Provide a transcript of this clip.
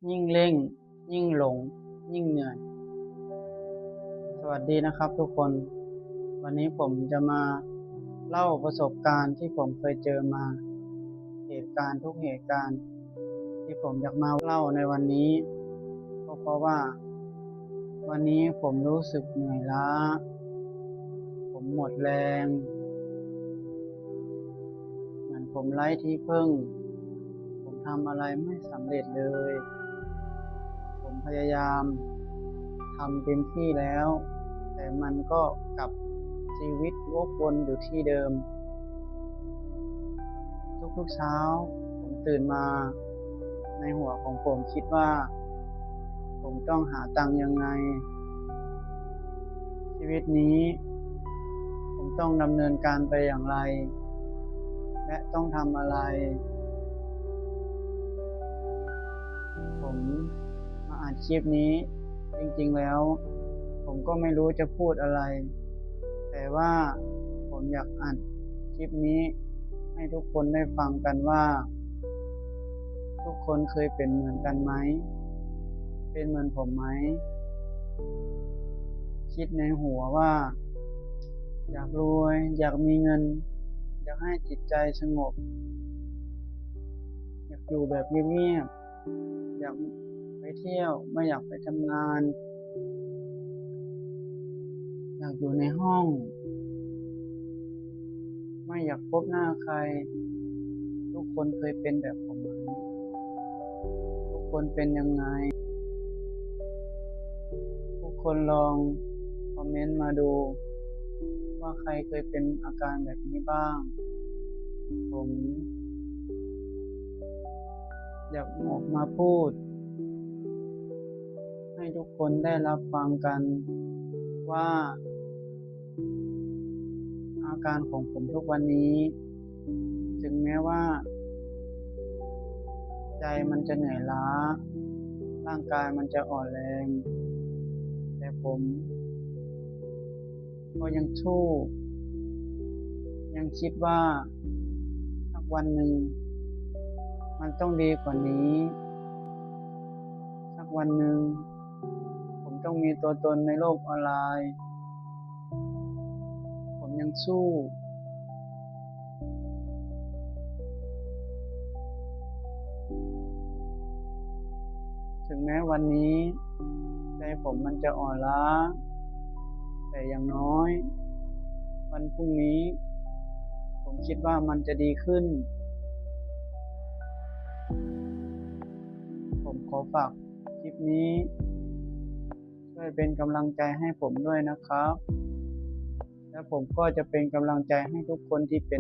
ยิ่งเร่งยิ่งหลงยิ่งเหนื่อยสวัสดีนะครับทุกคนวันนี้ผมจะมาเล่าประสบการณ์ที่ผมเคยเจอมาเหตุการณ์ทุกเหตุการณ์ที่ผมอยากมาเล่าในวันนี้ก็เพราะว่าวันนี้ผมรู้สึกเหนื่อยล้าผมหมดแรงเหมือนผมไร้ที่พึ่งผมทำอะไรไม่สำเร็จเลยผมพยายามทำเต็มที่แล้วแต่มันก็กลับชีวิตวกวนอยู่ที่เดิมทุกๆเช้าผมตื่นมาในหัวของผมคิดว่าผมต้องหาตังค์ยังไงชีวิตนี้ผมต้องดำเนินการไปอย่างไรและต้องทำอะไรผมมาอ่านคลิปนี้จริงๆแล้วผมก็ไม่รู้จะพูดอะไรแต่ว่าผมอยากอ่านคลิปนี้ให้ทุกคนได้ฟังกันว่าทุกคนเคยเป็นเหมือนกันไหมเป็นเหมือนผมไหมคิดในหัวว่าอยากรวยอยากมีเงินอยากให้จิตใจสงบอยากอยู่แบบเงียบๆอยากไปเที่ยวไม่อยากไปทำงานอยากอยู่ในห้องไม่อยากพบหน้าใครทุกคนเคยเป็นแบบผมไหมทุกคนเป็นยังไงทุกคนลองคอมเมนต์มาดูว่าใครเคยเป็นอาการแบบนี้บ้างผมอยากออกมาพูดให้ทุกคนได้รับฟังกันว่าอาการของผมทุกวันนี้ถึงแม้ว่าใจมันจะเหนื่อยล้าร่างกายมันจะอ่อนแรงแต่ผมก็ยังสู้ยังคิดว่าสักวันหนึ่งมันต้องดีกว่านี้สักวันหนึ่งผมต้องมีตัวตนในโลกออนไลน์ผมยังสู้ถึงแม้วันนี้ใจผมมันจะอ่อนล้าแต่อย่างน้อยวันพรุ่งนี้ผมคิดว่ามันจะดีขึ้นผมขอฝากคลิปนี้ช่วยเป็นกำลังใจให้ผมด้วยนะครับและผมก็จะเป็นกำลังใจให้ทุกคนที่เป็น